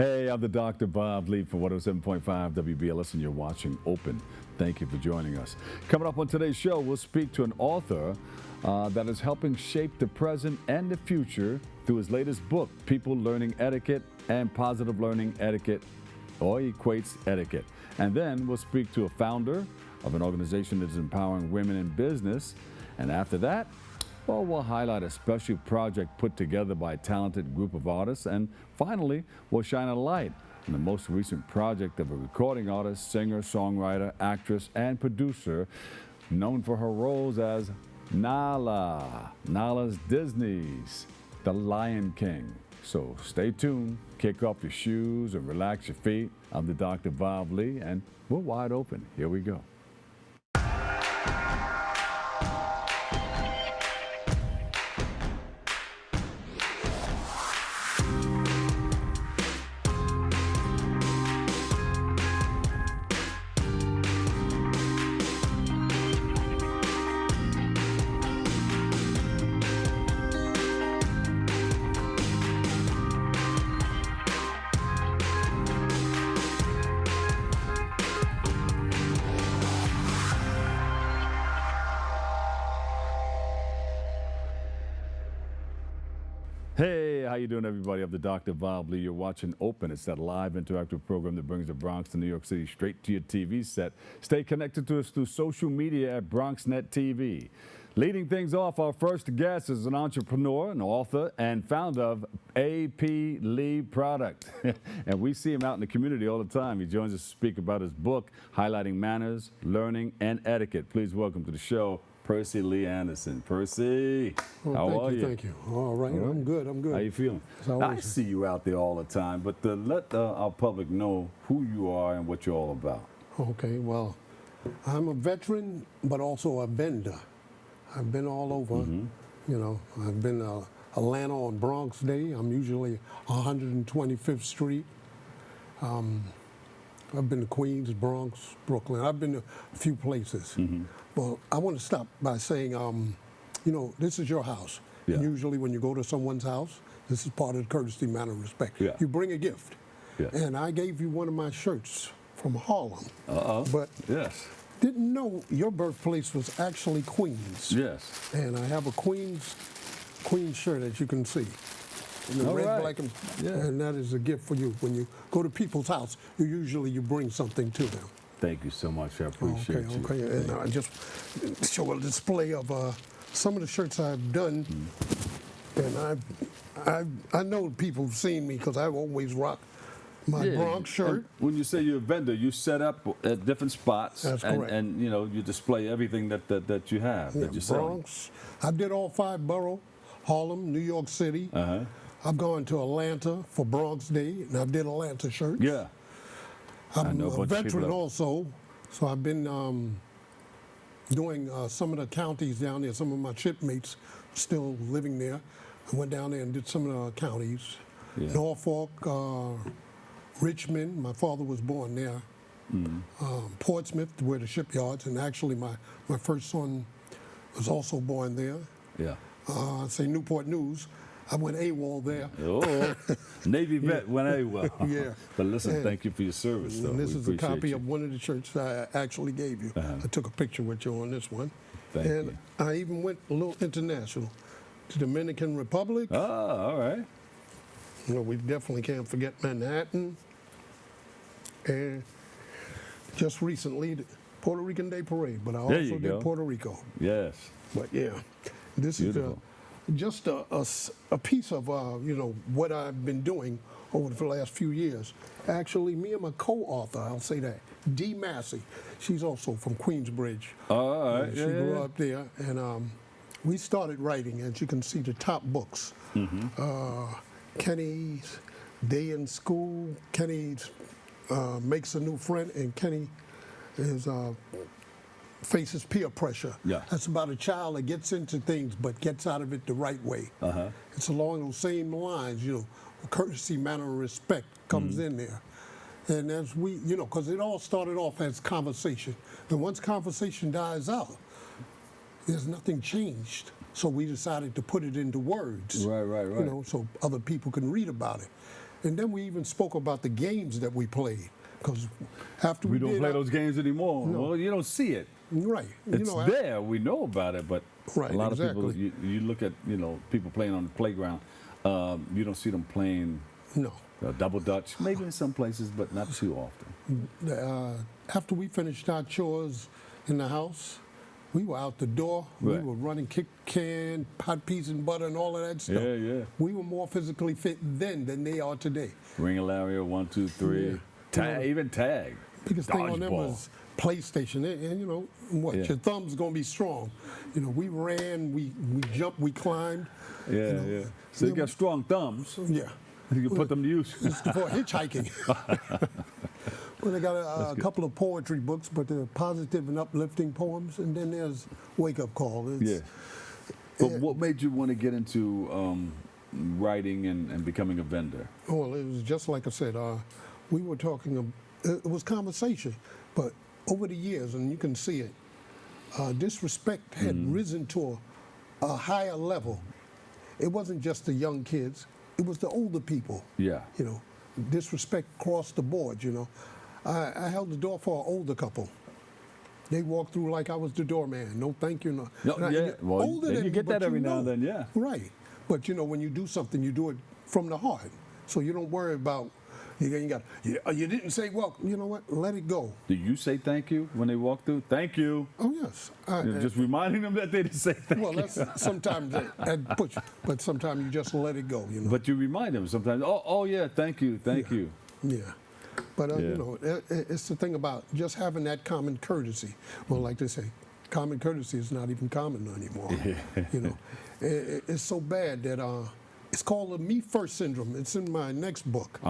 Hey, I'm the Dr. Bob Lee for 107.5 WBLS, and you're watching Open. Thank you for joining us. Coming up on today's show, we'll speak to an author that is helping shape the present and the future through his latest book, People Learning Etiquette and Positive Learning Etiquette, or Equates Etiquette. And then we'll speak to a founder of an organization that is empowering women in business. And after that, well, we'll highlight a special project put together by a talented group of artists. And finally, we'll shine a light on the most recent project of a recording artist, singer, songwriter, actress, and producer known for her roles as Nala's Disney's The Lion King. So stay tuned, kick off your shoes, and relax your feet. I'm the Dr. Bob Lee, and we're wide open. Here we go. Hey, how you doing, everybody? I'm the Dr. Bob Lee. You're watching Open. It's that live interactive program that brings the Bronx to New York City straight to your TV set. Stay connected to us through social media at BronxNet TV. Leading things off, our first guest is an entrepreneur, an author, and founder of A-P.Lee Product. And we see him out in the community all the time. He joins us to speak about his book, highlighting manners, learning, and etiquette. Please welcome to the show, PercyLee Anderson. Percy, how are you? Thank you. All right, I'm good. How you feeling? I see you out there all the time, but let our public know who you are and what you're all about. Okay, well, I'm a veteran, but also a bender. I've been all over. You know, I've been Atlanta on Bronx Day. I'm usually 125th Street. I've been to Queens, Bronx, Brooklyn. I've been to a few places. Well, I want to stop by saying, you know, this is your house. Yeah. And usually when you go to someone's house, this is part of the courtesy, manner, and respect. Yeah. You bring a gift. Yeah. And I gave you one of my shirts from Harlem. But yes. didn't know your birthplace was actually Queens. Yes. And I have a Queens shirt, as you can see. In the red, black, and that is a gift for you. When you go to people's house, you bring something to them. Thank you so much. I appreciate you. Okay. And I just show a display of some of the shirts I've done. And I know people have seen me because I always rock my Bronx shirt. And when you say you're a vendor, you set up at different spots. That's correct. And you know, you display everything that you have, that you're selling. Bronx. I did all 5 boroughs: Harlem, New York City. I've gone to Atlanta for Bronx Day, and I did Atlanta shirts. Yeah. I'm a veteran also, so I've been doing some of the counties down there. Some of my shipmates still living there. I went down there and did some of the counties. Yeah. Norfolk, Richmond, my father was born there. Portsmouth, where the shipyards, and actually my first son was also born there. Yeah. Say Newport News. I went AWOL there. Oh, Navy vet went AWOL. Yeah. But listen, thank you for your service, though. And this we is a copy you. of one of the shirts I actually gave you. I took a picture with you on this one. Thank you. I even went a little international to Dominican Republic. Oh, all right. You know, we definitely can't forget Manhattan. And just recently, the Puerto Rican Day Parade, but I also did Puerto Rico. Yes. But yeah, this Beautiful. is just a piece of, you know, what I've been doing over the last few years. Actually, me and my co-author, I'll say that, Dee Massey, she's also from Queensbridge. All right. She grew up there, and we started writing, as you can see, the top books. Kenny's Day in School, Kenny Makes a New Friend, and Kenny is faces peer pressure. Yeah. That's about a child that gets into things but gets out of it the right way. It's along those same lines, you know, courtesy, manner, and respect comes in there. And as we, you know, because it all started off as conversation. And once conversation dies out, there's nothing changed. So we decided to put it into words. Right. You know, so other people can read about it. And then we even spoke about the games that we played. Because after We don't did play our- those games anymore. No. Well, you don't see it. Right. It's there. We know about it, but Right, a lot of exactly. people, you look at, people playing on the playground, you don't see them playing No. double dutch, maybe in some places, but not too often. After we finished our chores in the house, we were out the door. Right. We were running kick can, pot peas and butter, and all of that stuff. Yeah, yeah. We were more physically fit then than they are today. Ring-a-laria, 1, 2, 3. Yeah. Tag, even tag. Biggest thing on them Dodgeball. was PlayStation, and what? Yeah. Your thumb's gonna be strong. We ran, we jumped, we climbed. Yeah, yeah. So you got strong thumbs. Yeah. You can put them to use. It's for hitchhiking. Well, they got a couple of poetry books, but they're positive and uplifting poems, and then there's Wake Up Call. Yeah. But what made you want to get into writing and becoming a vendor? Well, it was just like I said. We were talking. It was conversation, but over the years, and you can see it, disrespect had risen to a higher level. It wasn't just the young kids; it was the older people. Yeah. Disrespect across the board. I held the door for an older couple. They walked through like I was the doorman. No, thank you. No. No, And I- yeah. Well, older and than you me, get but that every now and then, yeah. Right. But when you do something, you do it from the heart. So you don't worry about you didn't say welcome. You know what? Let it go. Do you say thank you when they walk through? Thank you. Oh yes. Just reminding them that they didn't say thank Well, you. that's sometimes that push, but sometimes you just let it go. But you remind them sometimes. Oh yeah, thank you. Yeah. But Yeah. it's the thing about just having that common courtesy. Well, like they say, common courtesy is not even common anymore. It's so bad that it's called the me first syndrome. It's in my next book.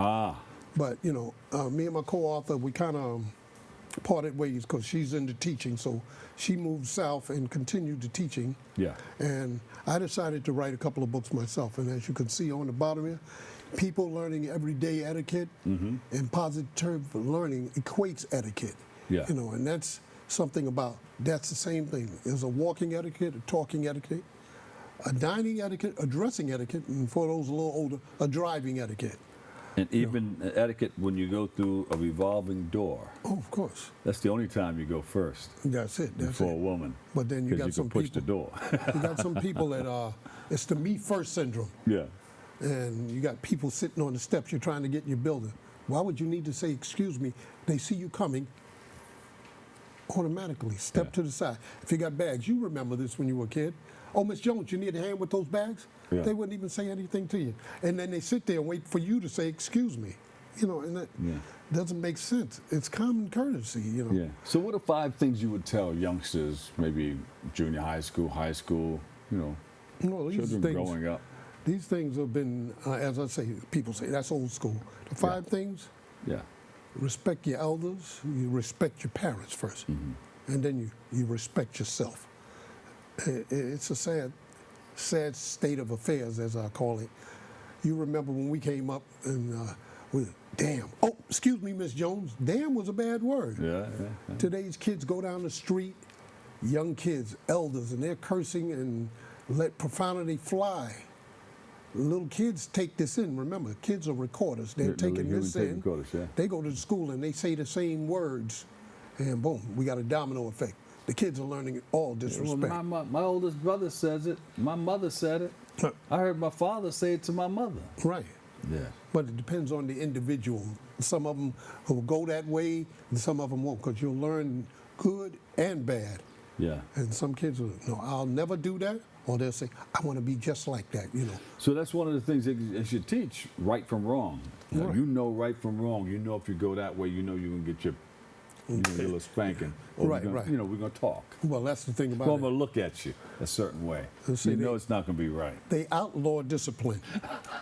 But me and my co-author, we kind of parted ways because she's into teaching, so she moved south and continued the teaching. Yeah. And I decided to write a couple of books myself, and as you can see on the bottom here, People Learning Everyday Etiquette and Positive Learning Equates Etiquette. Yeah. And that's something that's the same thing. There's a walking etiquette, a talking etiquette, a dining etiquette, a dressing etiquette, and for those a little older, a driving etiquette. And even etiquette when you go through a revolving door. Oh, of course. That's the only time you go first. That's it. That's for it. a woman. But then you 'Cause got you some can push people. the door. You got some people that it's the me first syndrome. Yeah. And you got people sitting on the steps. You're trying to get in your building. Why would you need to say excuse me? They see you coming. Automatically step to the side. If you got bags, you remember this when you were a kid. Oh, Miss Jones, you need a hand with those bags? Yeah. They wouldn't even say anything to you. And then they sit there and wait for you to say excuse me. And that doesn't make sense. It's common courtesy, Yeah. So what are 5 things you would tell youngsters, maybe junior high school, These children things, growing up? These things have been, as I say, people say, that's old school. The 5 things: Yeah. respect your elders, you respect your parents first, and then you respect yourself. It's a sad state of affairs, as I call it. You remember when we came up and damn. Oh, excuse me, Miss Jones. Damn was a bad word. Yeah. Today's kids go down the street, young kids, elders, and they're cursing and let profanity fly. Little kids take this in. Remember, kids are recorders. They're taking this in. Recorders, yeah. They go to school and they say the same words, and boom, we got a domino effect. The kids are learning all disrespect. Well, my oldest brother says it. My mother said it. I heard my father say it to my mother. Right. Yeah. But it depends on the individual. Some of them will go that way, and some of them won't, because you'll learn good and bad. Yeah. And some kids will, no, I'll never do that. Or they'll say, I want to be just like that, So that's one of the things that you should teach, right from wrong. Now, Right. you know right from wrong. You know if you go that way, you know you're going to get your little spanking. Or Right, we're gonna, right. We're going to talk. Well, that's the thing about Well, I'm it. going to look at you a certain way. See, You know it's not going to be right. They outlaw discipline.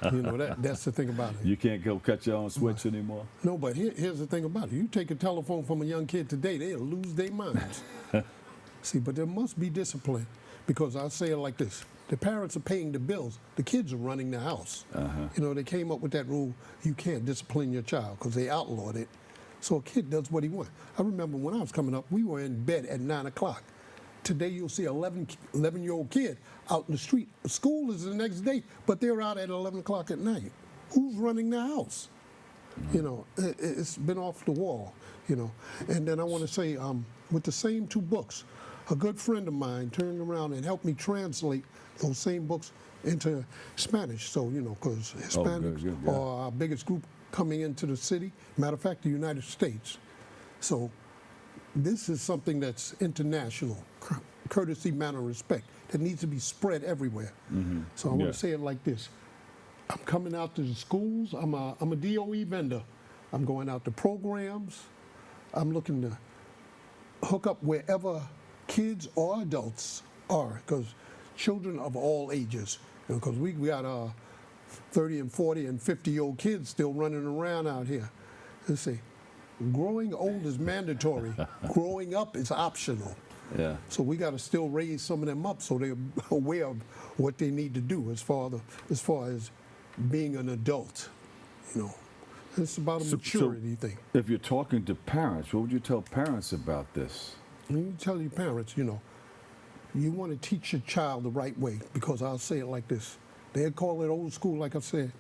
That's the thing about it. You can't go cut your own switch anymore. No, but here's the thing about it. You take a telephone from a young kid today, they'll lose their minds. See, but there must be discipline, because I'll say it like this. The parents are paying the bills. The kids are running the house. They came up with that rule, you can't discipline your child, because they outlawed it. So a kid does what he wants. I remember when I was coming up, we were in bed at 9 o'clock. Today you'll see an 11-year-old kid out in the street. School is the next day, but they're out at 11 o'clock at night. who's running the house? You know, it's been off the wall, you know. And then I want to say, with the same 2 books, a good friend of mine turned around and helped me translate those same books into Spanish. So, you know, because Hispanics yeah. are our biggest group coming into the city. Matter of fact, the United States. So this is something that's international, courtesy, manner, respect, that needs to be spread everywhere. So I want to say it like this. I'm coming out to the schools. I'm a DOE vendor. I'm going out to programs. I'm looking to hook up wherever kids or adults are, because children of all ages, because we got 30 and 40 and 50-year-old kids still running around out here. Let's see, growing old is mandatory. Growing up is optional. Yeah. So we got to still raise some of them up so they're aware of what they need to do as far as being an adult, you know. It's about a maturity thing. If you're talking to parents, what would you tell parents about this? You tell your parents, you know, you want to teach your child the right way, because I'll say it like this. They'd call it old school, like I said.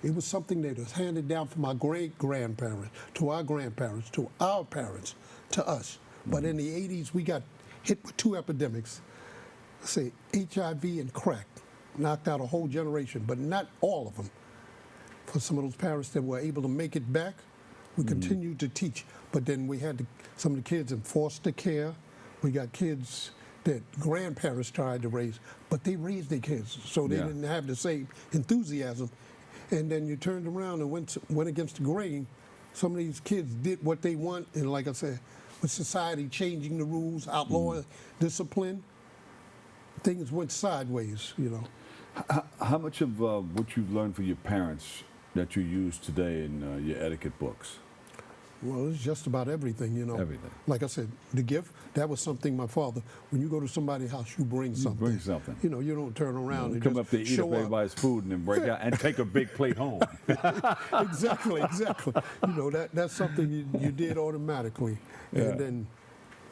It was something that was handed down from our great-grandparents, to our grandparents, to our parents, to us. But in the 80s, we got hit with 2 epidemics. Say HIV and crack knocked out a whole generation, but not all of them. For some of those parents that were able to make it back, we continued to teach. But then we had some of the kids in foster care. We got kids that grandparents tried to raise, but they raised their kids, so they didn't have the same enthusiasm. And then you turned around and went against the grain. Some of these kids did what they want, and like I said, with society changing the rules, outlawing discipline, things went sideways, you know. How much of what you've learned from your parents that you use today in your etiquette books? Well, it's just about everything, you know. Everything. Like I said, the gift, that was something my father, when you go to somebody's house, you bring something. Bring something. You know, you don't turn around and come just up to eat show up everybody's food and then break out and take a big plate home. Exactly. You know, that's something you did automatically. And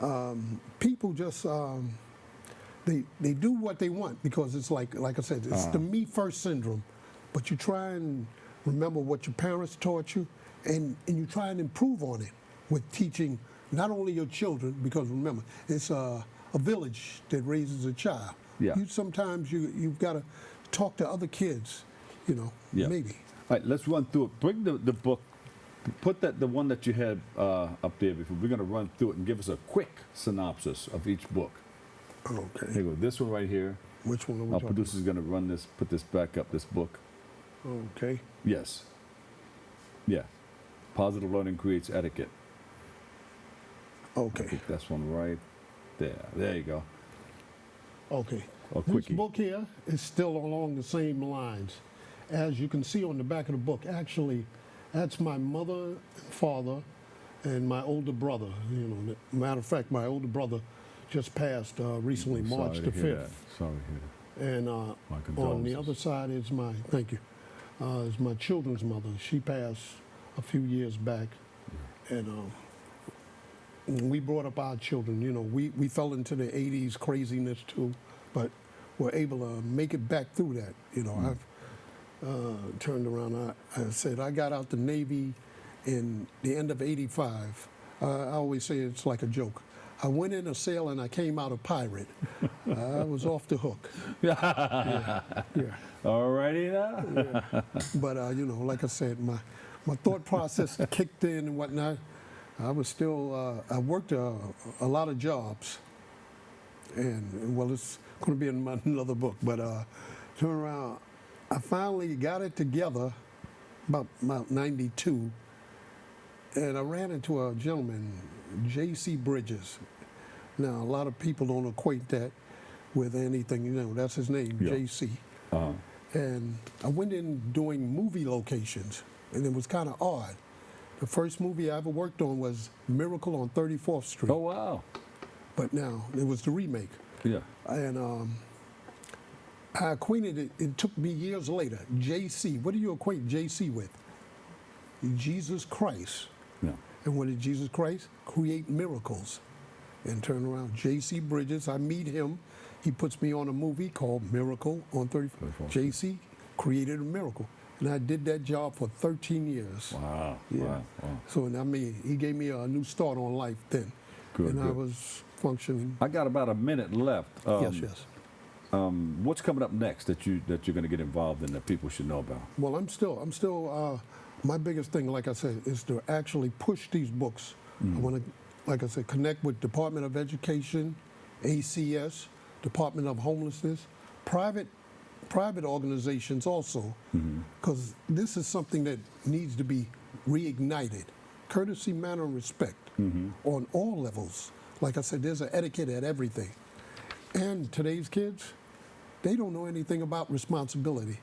then people just, they do what they want, because it's like I said, it's the me first syndrome. But you try and remember what your parents taught you, and you try and improve on it with teaching not only your children, because remember, it's a village that raises a child. Yeah. Sometimes you've got to talk to other kids, you know, maybe. All right, let's run through it. Bring the book, put the one that you had up there before. We're going to run through it and give us a quick synopsis of each book. Okay. Here you go. This one right here. Which one are we Our talking producer's going to put this back up, this book. about? Okay. Yes. Yeah. Positive Learning Creates Etiquette. Okay. I think that's one right there. There you go. Okay. A This quickie. book here is still along the same lines. As you can see on the back of the book, actually, that's my mother and father and my older brother. You know, matter of fact, my older brother just passed recently, March the 5th. Sorry to hear And My on the condolences. other side is is my children's mother. She passed a few years back. And we brought up our children. You know, we fell into the 80s craziness too, but were able to make it back through that. You know, I've turned around. I said I got out the Navy in the end of 85. I always say it's like a joke. I went in a sail and I came out a pirate. I was off the hook. Yeah. All righty now. Yeah. But, you know, like I said, my thought process kicked in and whatnot. I was still, I worked a lot of jobs. And, well, it's going to be in another book. But turn around, I finally got it together about 92. And I ran into a gentleman, J.C. Bridges. Now, a lot of people don't equate that with anything, you know, that's his name, J.C. And I went in doing movie locations, and it was kind of odd. The first movie I ever worked on was Miracle on 34th Street. Oh, wow. But now, it was the remake. Yeah. And I acquainted it, it took me years later, J.C. What do you equate J.C. with? Jesus Christ. Yeah. And what did Jesus Christ? Create miracles. And turn around, J.C. Bridges, I meet him. He puts me on a movie called Miracle on 34th. J.C. created a miracle. and I did that job for 13 years. Wow. Yeah. Wow. So, and I mean, he gave me a new start on life then. Good, and I good. was functioning. I got about a minute left. Yes. What's coming up next that you're going to get involved in that people should know about? Well, I'm still. My biggest thing, like I said, is to actually push these books. I want to, like I said, connect with Department of Education, ACS, Department of Homelessness, private organizations also, because this is something that needs to be reignited. Courtesy, manner, and respect on all levels. Like I said, there's an etiquette at everything. And today's kids, they don't know anything about responsibility.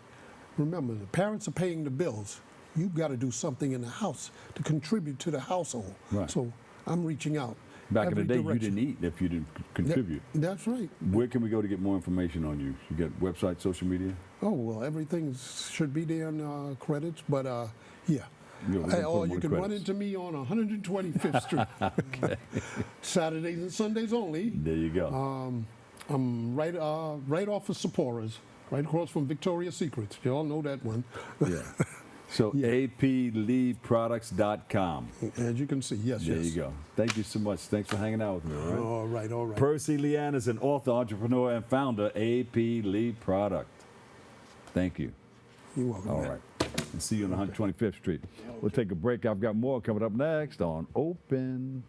Remember, the parents are paying the bills. You've got to do something in the house to contribute to the household. Right. So I'm reaching out. Back in the day, direction. you didn't eat if you didn't contribute. That's right. Where can we go to get more information on you? You got website, social media? Oh, well, everything should be there in credits, but yeah. Or you can run into me on 125th Street. Okay. Saturdays and Sundays only. There you go. I'm right off of Sephora's, right across from Victoria's Secrets. You all know that one. Yeah. So APLeeProducts.com. As you can see, yes. There you go. Thank you so much. Thanks for hanging out with me. All right. All right. PercyLee Anderson, author, entrepreneur, and founder, A-P.Lee Product. Thank you. You're welcome. All right. And see you on 125th Street. We'll take a break. I've got more coming up next on Open.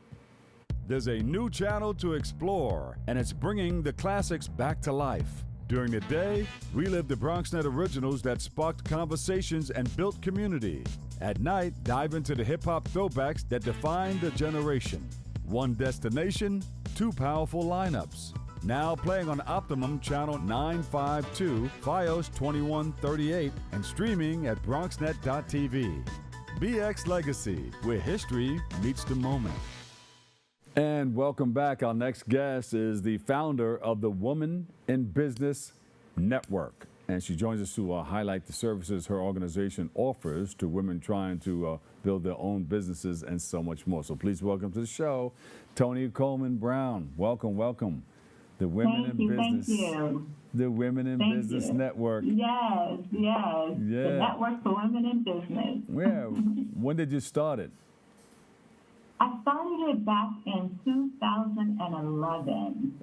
There's a new channel to explore, and it's bringing the classics back to life. During the day, relive the BronxNet originals that sparked conversations and built community. At night, dive into the hip-hop throwbacks that defined the generation. One destination, two powerful lineups. Now playing on Optimum Channel 952, Fios 2138, and streaming at BronxNet.tv. BX Legacy, where history meets the moment. And welcome back. Our next guest is the founder of the Women in Business Network. And she joins us to highlight the services her organization offers to women trying to build their own businesses and so much more. So please welcome to the show, Toni Coleman Brown. Welcome, welcome. The Women in Business. Thank you. The Women in Business Network. Yes. Yeah. The Network for Women in Business. Yeah. When did you start it? I started it back in 2011.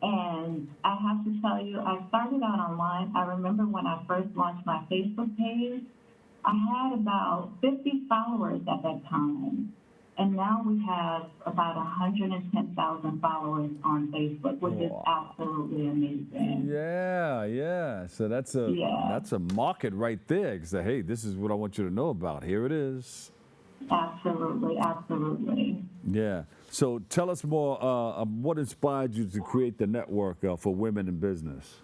And I have to tell you, I started out online. I remember when I first launched my Facebook page, I had about 50 followers at that time. And now we have about 110,000 followers on Facebook, which is absolutely amazing. Yeah. So that's a market right there. You say, hey, this is what I want you to know about. Here it is. Absolutely. Yeah. So tell us more. What inspired you to create the network for women in business?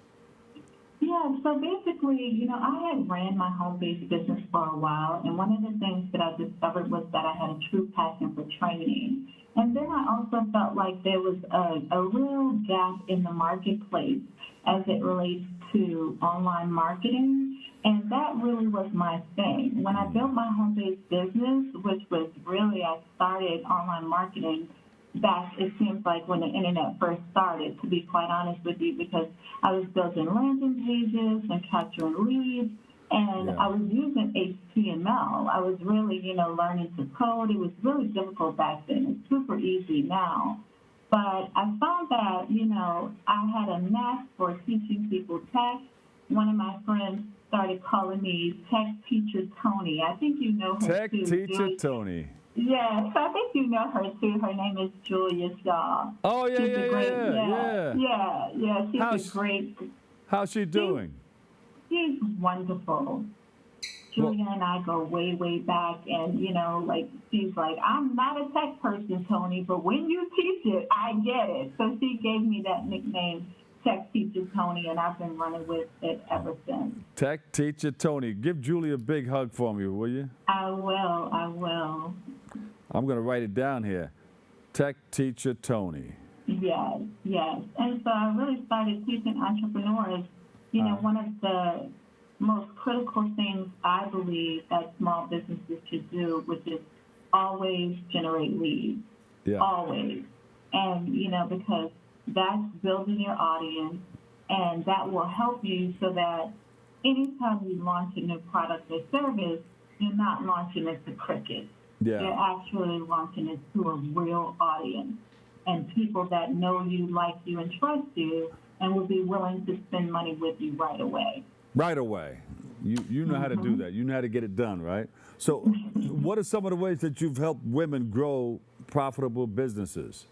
Yeah, so basically, I had ran my home-based business for a while, and one of the things that I discovered was that I had a true passion for training. And then I also felt like there was a real gap in the marketplace as it relates to online marketing, and that really was my thing. When I built my home-based business, which was really, I started online marketing back, it seems like, when the internet first started, to be quite honest with you, because I was building landing pages and capturing leads, and I was using HTML. I was really, learning to code. It was really difficult back then. It's super easy now. But I found that, I had a knack for teaching people tech. One of my friends started calling me Tech Teacher Toni. I think you know her Tech too. Teacher Toni. Yes, I think you know her too. Her name is Julissa. Oh, yeah. She's great. How's she doing? She's wonderful. Julia and I go way, way back, and, she's like, I'm not a tech person, Toni, but when you teach it, I get it. So she gave me that nickname, Tech Teacher Toni, and I've been running with it ever since. Tech Teacher Toni. Give Julie a big hug for me, will you? I will. I'm going to write it down here. Tech Teacher Toni. Yes. And so I really started teaching entrepreneurs, one of the most critical things I believe that small businesses should do, which is always generate leads. Yeah. Always. And, because that's building your audience, and that will help you so that anytime you launch a new product or service, you're not launching it to crickets. Yeah. You're actually launching it to a real audience and people that know you, like you, and trust you, and will be willing to spend money with you right away. Right away. You know how to do that. You know how to get it done, right? So what are some of the ways that you've helped women grow profitable businesses?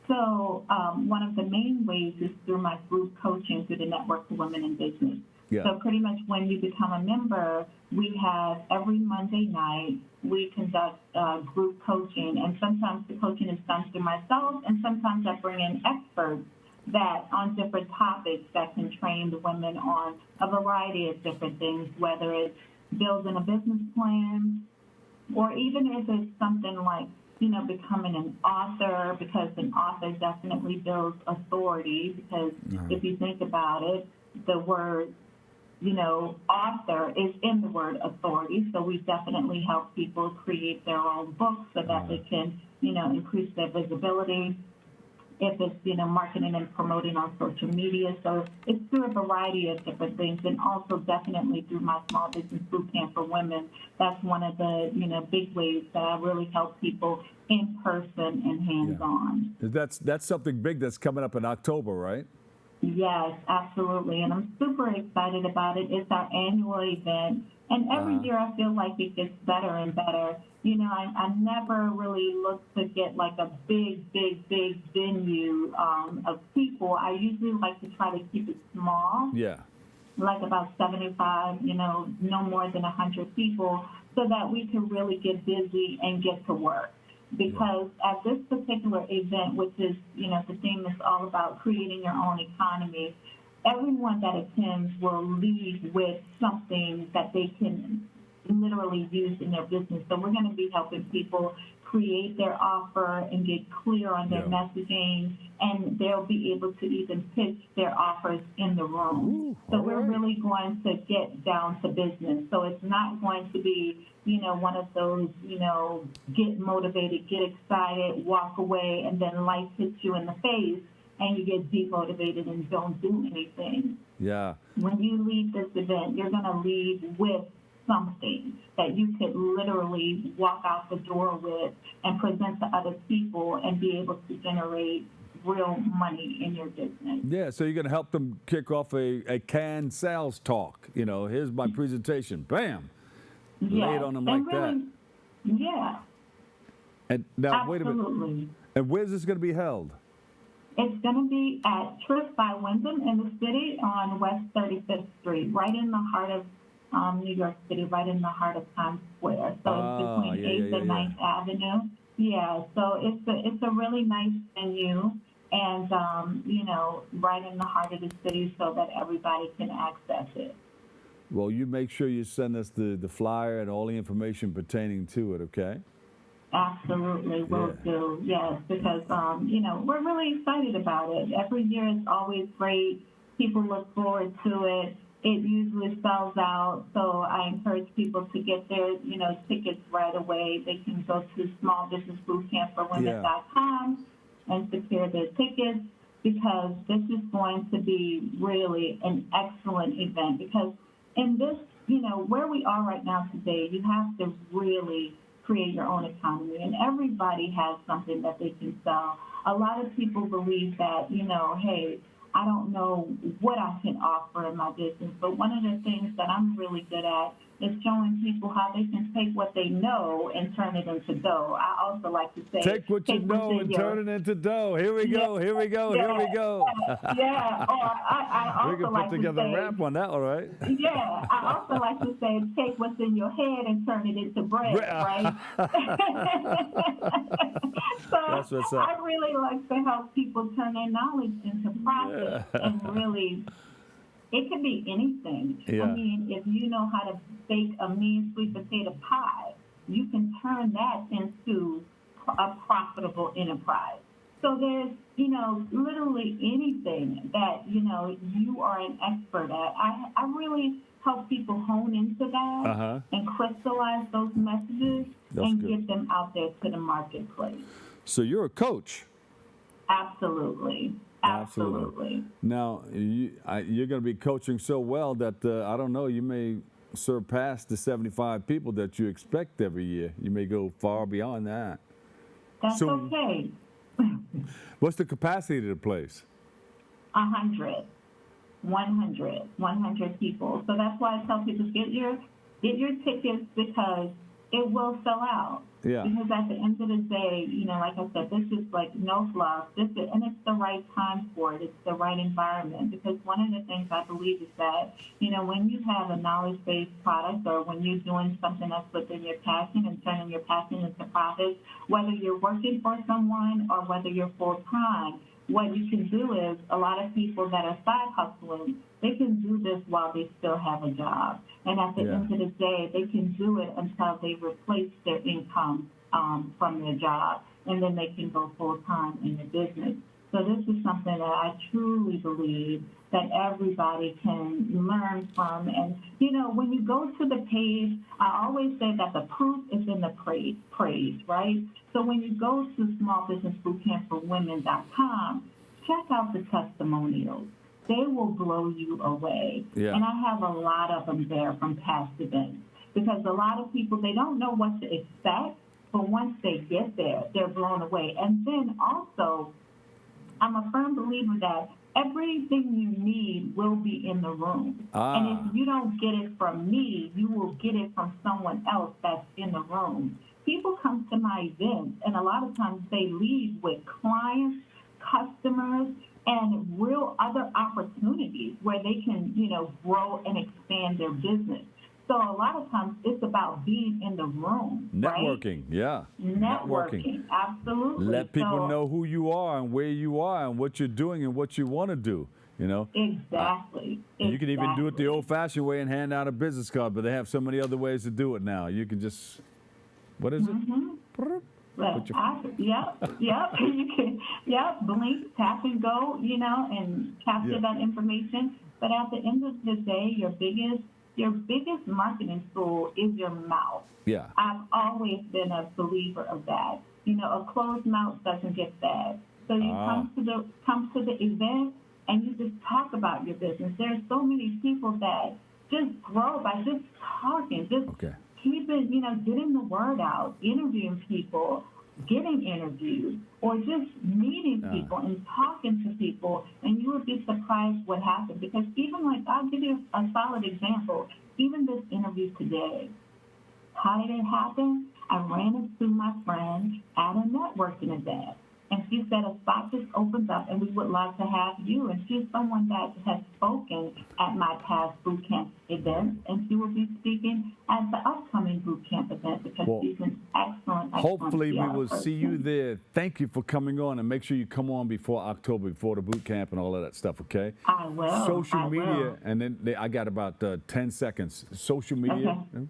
So one of the main ways is through my group coaching through the Network for Women in Business. Yeah. So pretty much when you become a member, we have every Monday night, we conduct group coaching. And sometimes the coaching is done through myself, and sometimes I bring in experts that on different topics that can train the women on a variety of different things, whether it's building a business plan, or even if it's something like, becoming an author, because an author definitely builds authority, because if you think about it, the word, author is in the word authority. So we definitely help people create their own books so that they can, increase their visibility. If it's, marketing and promoting on social media. So it's through a variety of different things, and also definitely through my small business boot camp for women. That's one of the, big ways that I really help people in person and hands-on. Yeah. That's something big that's coming up in October, right? Yes, absolutely. And I'm super excited about it. It's our annual event. And every year I feel like it gets better and better. I never really look to get like a big venue of people. I usually like to try to keep it small. Yeah. Like about 75, no more than 100 people, so that we can really get busy and get to work. Because at this particular event, which is, the theme is all about creating your own economy, everyone that attends will leave with something that they can literally use in their business. So we're going to be helping people create their offer and get clear on their messaging, and they'll be able to even pitch their offers in the room. So we're really going to get down to business. So it's not going to be, one of those, get motivated, get excited, walk away, and then life hits you in the face and you get demotivated and don't do anything. Yeah. When you leave this event, you're going to leave with something that you could literally walk out the door with and present to other people and be able to generate real money in your business. Yeah, so you're going to help them kick off a canned sales talk. Here's my presentation. Bam. Lay it on them like that. Yeah. And now, Absolutely. Wait a minute. And where's this going to be held? It's going to be at Trip by Wyndham in the city on West 35th Street, right in the heart of New York City, right in the heart of Times Square. So it's between 8th and 9th Avenue. Yeah, so it's a really nice venue, and, right in the heart of the city so that everybody can access it. Well, you make sure you send us the flyer and all the information pertaining to it, okay? Absolutely, will do, yes, because, we're really excited about it. Every year is always great. People look forward to it. It usually sells out, so I encourage people to get their, tickets right away. They can go to smallbusinessbootcampforwomen.com and secure their tickets, because this is going to be really an excellent event. Because in this, where we are right now today, you have to really create your own economy, and everybody has something that they can sell. A lot of people believe that, hey, I don't know what I can offer in my business, but one of the things that I'm really good at is showing people how they can take what they know and turn it into dough. I also like to say, take what you know and turn it into dough. Here we go. Here we go. Yeah, here we go. Yeah. Or I also we can like put together to say, a rap on that, all right? Yeah. I also like to say, take what's in your head and turn it into bread, right? So that's what's up. I really like to help people turn their knowledge into profit, and really, it could be anything. Yeah. I mean, if you know how to bake a mean sweet potato pie, you can turn that into a profitable enterprise. So there's, literally anything that, you are an expert at. I really help people hone into that and crystallize those messages and get them out there to the marketplace. So you're a coach. Absolutely. Absolutely. Now, you're going to be coaching so well that, I don't know, you may surpass the 75 people that you expect every year. You may go far beyond that. That's okay. What's the capacity of the place? 100 people. So that's why I tell people, get your tickets, because it will sell out. Yeah. Because at the end of the day, like I said, this is like no fluff. And it's the right time for it. It's the right environment. Because one of the things I believe is that, when you have a knowledge-based product, or when you're doing something that's within your passion and turning your passion into profits, whether you're working for someone or whether you're full-time, what you can do is, a lot of people that are side hustling, they can do this while they still have a job. And at the end of the day, they can do it until they replace their income from their job, and then they can go full-time in the business. So this is something that I truly believe that everybody can learn from. And, when you go to the page, I always say that the proof is in the praise, right? So when you go to smallbusinessbootcampforwomen.com, check out the testimonials. They will blow you away. Yeah. And I have a lot of them there from past events, because a lot of people, they don't know what to expect, but once they get there, they're blown away. And then also, I'm a firm believer that everything you need will be in the room. And if you don't get it from me, you will get it from someone else that's in the room. People come to my events, and a lot of times they leave with clients, customers, and real other opportunities where they can, grow and expand their business. So a lot of times it's about being in the room. Networking, right? yeah. Networking, absolutely. Let people know who you are and where you are and what you're doing and what you want to do, Exactly. You can even do it the old-fashioned way and hand out a business card, but they have so many other ways to do it now. You can just, what is it? Well, yep. You can, blink, tap and go, and capture that information. But at the end of the day, your biggest marketing tool is your mouth. Yeah. I've always been a believer of that. A closed mouth doesn't get fed. So you come to the event and you just talk about your business. There's so many people that just grow by just talking, just keeping, getting the word out, interviewing people, getting interviewed, or just meeting people and talking to people, and you would be surprised what happened. Because even I'll give you a solid example, even this interview today, how did it happen? I ran into my friend at a networking event, and she said, a spot just opened up and we would love to have you. And she's someone that has spoken at my past boot camp events, and she will be speaking at the upcoming boot camp event because she's an excellent hopefully we will person. see you there. Thank you for coming on, and make sure you come on before October, before the boot camp and all of that stuff, okay? I will. Social media, and then I got about 10 seconds. Social media. Okay.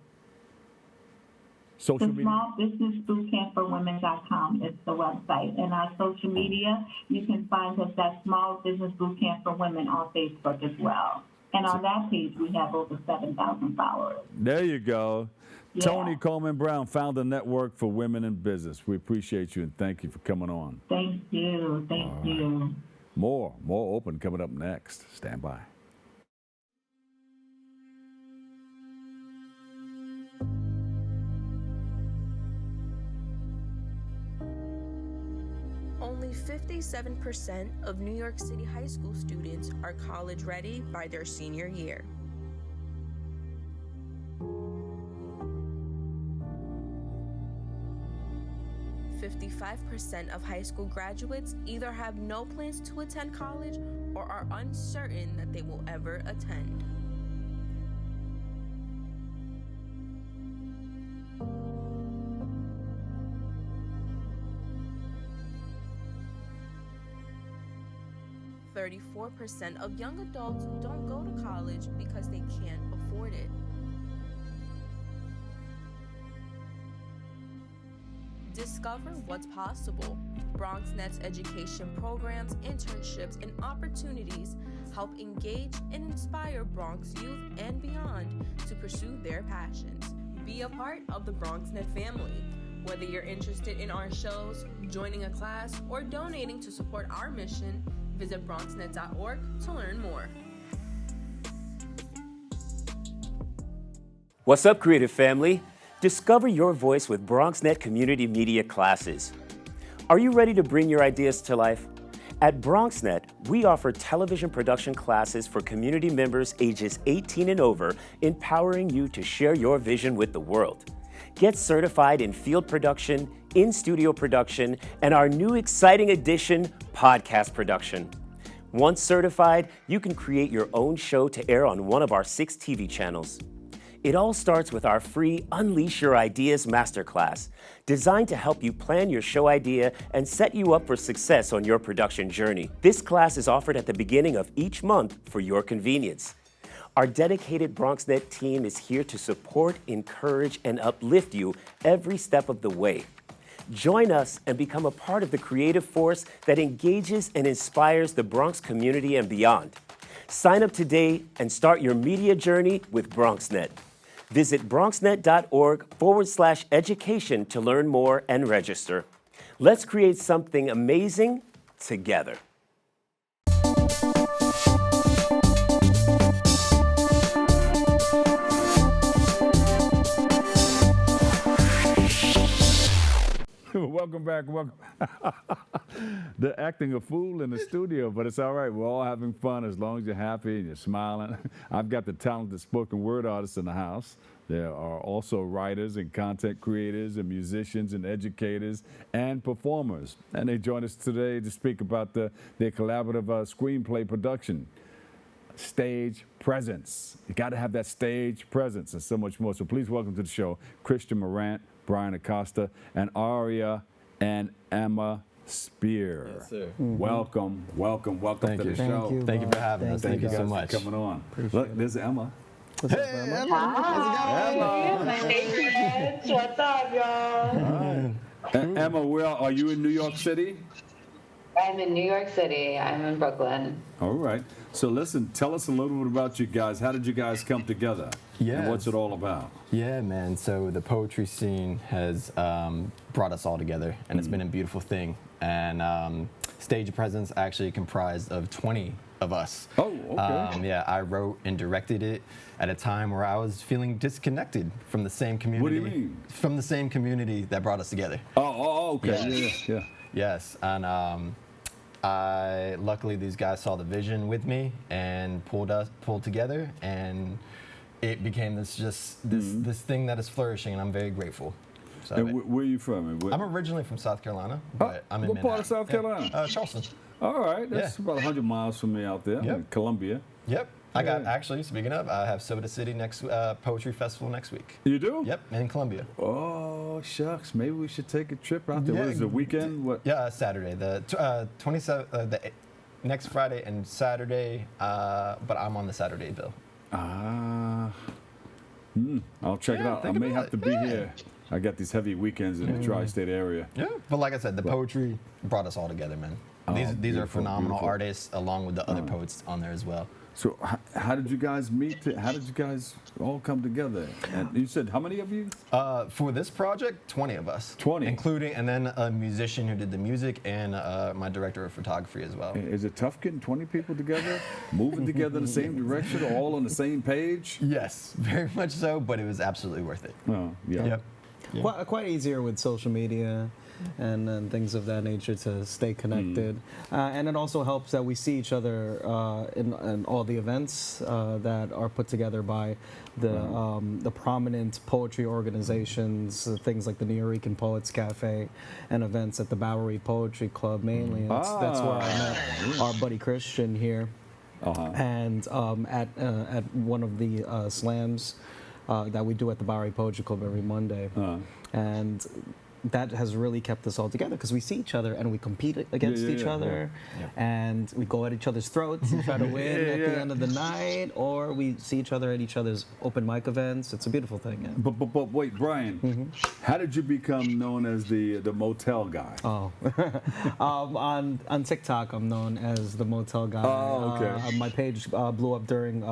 Social media. smallbusinessbootcampforwomen.com is the website. And our social media, you can find us at Small Business Bootcamp for Women on Facebook as well. And on that page, we have over 7,000 followers. There you go. Yeah. Toni Coleman Brown, Founder Network for Women in Business. We appreciate you and thank you for coming on. Thank you. Thank you. More open coming up next. Stand by. Only 57% of New York City high school students are college ready by their senior year. %5 of high school graduates either have no plans to attend college or are uncertain that they will ever attend. %34 of young adults don't go to college because they can't afford it. Discover what's possible. BronxNet's education programs, internships, and opportunities help engage and inspire Bronx youth and beyond to pursue their passions. Be a part of the BronxNet family. Whether you're interested in our shows, joining a class, or donating to support our mission, Visit BronxNet.org to learn more. What's up, creative family? Discover your voice with BronxNet Community Media classes. Are you ready to bring your ideas to life? At BronxNet, we offer television production classes for community members ages 18 and over, empowering you to share your vision with the world. Get certified in field production, in-studio production, and our new exciting addition, podcast production. Once certified, you can create your own show to air on one of our 6 TV channels. It all starts with our free Unleash Your Ideas Masterclass, designed to help you plan your show idea and set you up for success on your production journey. This class is offered at the beginning of each month for your convenience. Our dedicated BronxNet team is here to support, encourage, and uplift you every step of the way. Join us and become a part of the creative force that engages and inspires the Bronx community and beyond. Sign up today and start your media journey with BronxNet. Visit BronxNet.org/education to learn more and register. Let's create something amazing together. Welcome back. Welcome. They're acting a fool in the studio, but it's all right. We're all having fun as long as you're happy and you're smiling. I've got the talented spoken word artists in the house. There are also writers and content creators and musicians and educators and performers. And they join us today to speak about their collaborative screenplay production. Stage presence. You got to have that stage presence and so much more. So please welcome to the show, Christian Morant, Brian Acosta, and Arya and Emma Speer. Yes, sir. Welcome Thank to you. the show. Thank you for having us. Thank you so guys much. for coming on. Appreciate Look, there's Emma. What's up, Emma? Hey, kids. What's up, y'all? All right. Emma, are you in New York City? I'm in New York City. I'm in Brooklyn. All right. So listen, tell us a little bit about you guys. How did you guys come together? Yes. And what's it all about? Yeah, man. So the poetry scene has brought us all together, and it's been a beautiful thing. And stage presence actually comprised of 20 of us. Oh, okay. Yeah, I wrote and directed it at a time where I was feeling disconnected from the same community. What do you mean? From the same community that brought us together. Oh, okay. Yes. Yeah. Yes, and luckily these guys saw the vision with me and pulled together, and it became this thing that is flourishing, and I'm very grateful. So And where are you from? I'm originally from South Carolina, but I'm in what part of South Carolina? Charleston. All right, that's about 100 miles from me out there. Yep. In Columbia. Yep. I got, actually, speaking of, I have Soda City Poetry Festival next week. You do? Yep, in Columbia. Oh, shucks. Maybe we should take a trip out there. Yeah. What is the weekend? What? Yeah, Saturday. The 27th, the next Friday and Saturday, but I'm on the Saturday bill. I'll check it out. I may have to be here. I got these heavy weekends in the tri-state area. Yeah, but like I said, the poetry brought us all together, man. These are beautiful, phenomenal beautiful. artists, along with the other poets on there as well. So how did you guys meet? How did you guys all come together? And you said how many of you? For this project, 20 of us. 20? Including, and then a musician who did the music, and my director of photography as well. Is it tough getting 20 people together, moving together in the same direction, all on the same page? Yes, very much so, but it was absolutely worth it. Oh, yeah. Yep. Yeah. Quite easier with social media and things of that nature to stay connected. And it also helps that we see each other in all the events that are put together by the prominent poetry organizations, things like the Nuyorican Poets Cafe and events at the Bowery Poetry Club mainly. That's where I met our buddy Christian here. And at one of the slams that we do at the Bowery Poetry Club every Monday. And that has really kept us all together because we see each other and we compete against each other, and we go at each other's throats and try to win at the end of the night, or we see each other at each other's open mic events. It's a beautiful thing. Yeah. But wait, Brian, how did you become known as the Motel Guy? Oh, on TikTok, I'm known as the Motel Guy. Oh, okay. My page blew up during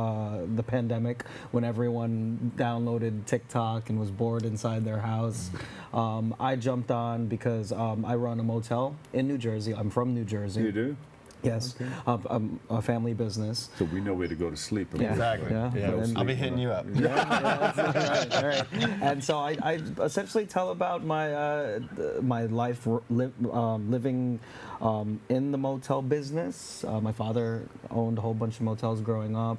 the pandemic when everyone downloaded TikTok and was bored inside their house. I jumped on because I run a motel in New Jersey. I'm from New Jersey. You do? Yes, a family business. So we know where to go to sleep. Exactly. Yeah. I'll be hitting you up. Right. And so I essentially tell about my life living in the motel business. My father owned a whole bunch of motels growing up,